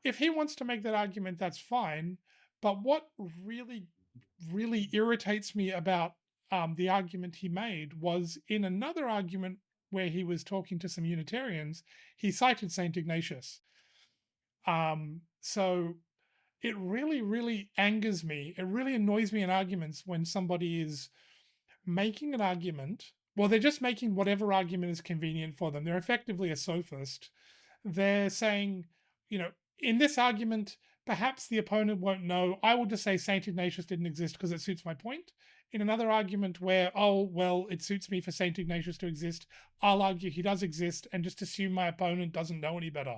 if he wants to make that argument, that's fine. But what really, really irritates me about the argument he made was in another argument where he was talking to some Unitarians, he cited Saint Ignatius. So it really, really angers me. It really annoys me in arguments when somebody is making an argument. Well, they're just making whatever argument is convenient for them. They're effectively a sophist. They're saying, in this argument, perhaps the opponent won't know. I will just say Saint Ignatius didn't exist because it suits my point. In another argument where, oh, well, it suits me for Saint Ignatius to exist, I'll argue he does exist and just assume my opponent doesn't know any better.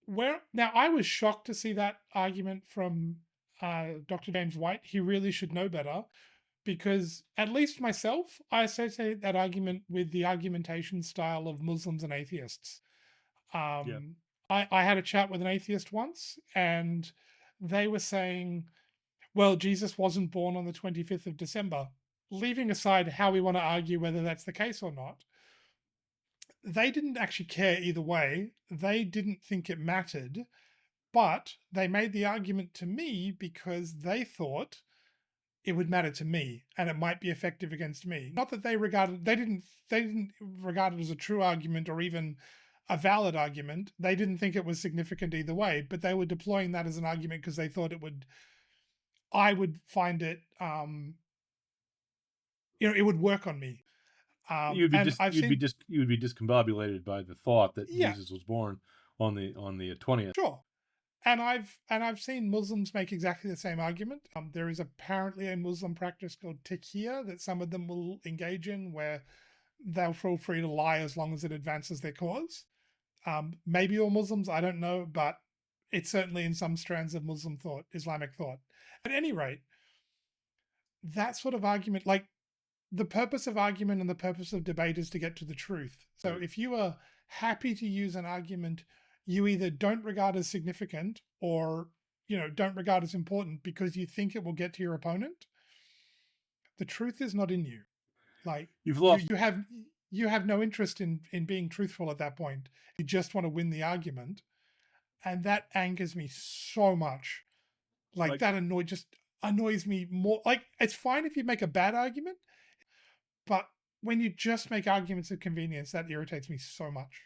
Where now I was shocked to see that argument from Dr. James White. He really should know better because, at least myself, I associate that argument with the argumentation style of Muslims and atheists. Yeah. I had a chat with an atheist once, and they were saying, well, Jesus wasn't born on the 25th of December. Leaving aside how we want to argue whether that's the case or not, they didn't actually care either way. They didn't think it mattered, but they made the argument to me because they thought it would matter to me and it might be effective against me. Not that they didn't regard it as a true argument or even a valid argument. They didn't think it was significant either way, but they were deploying that as an argument because they thought I would find it, it would work on me. And I've seen, You would be discombobulated by the thought that yeah, Jesus was born on the 20th. sure. And I've seen Muslims make exactly the same argument. There is apparently a Muslim practice called taqiyya that some of them will engage in, where they'll feel free to lie as long as it advances their cause. Maybe all Muslims, I don't know, but it's certainly in some strands of Muslim thought, Islamic thought. At any rate, that sort of argument, like the purpose of argument and the purpose of debate is to get to the truth. So Right. if you are happy to use an argument you either don't regard as significant or don't regard as important because you think it will get to your opponent, the truth is not in you. Like You've you lost. you have you have no interest in being truthful at that point. You just want to win the argument. And that angers me so much. Like Like that just annoys me more. Like it's fine if you make a bad argument, but when you just make arguments of convenience, that irritates me so much.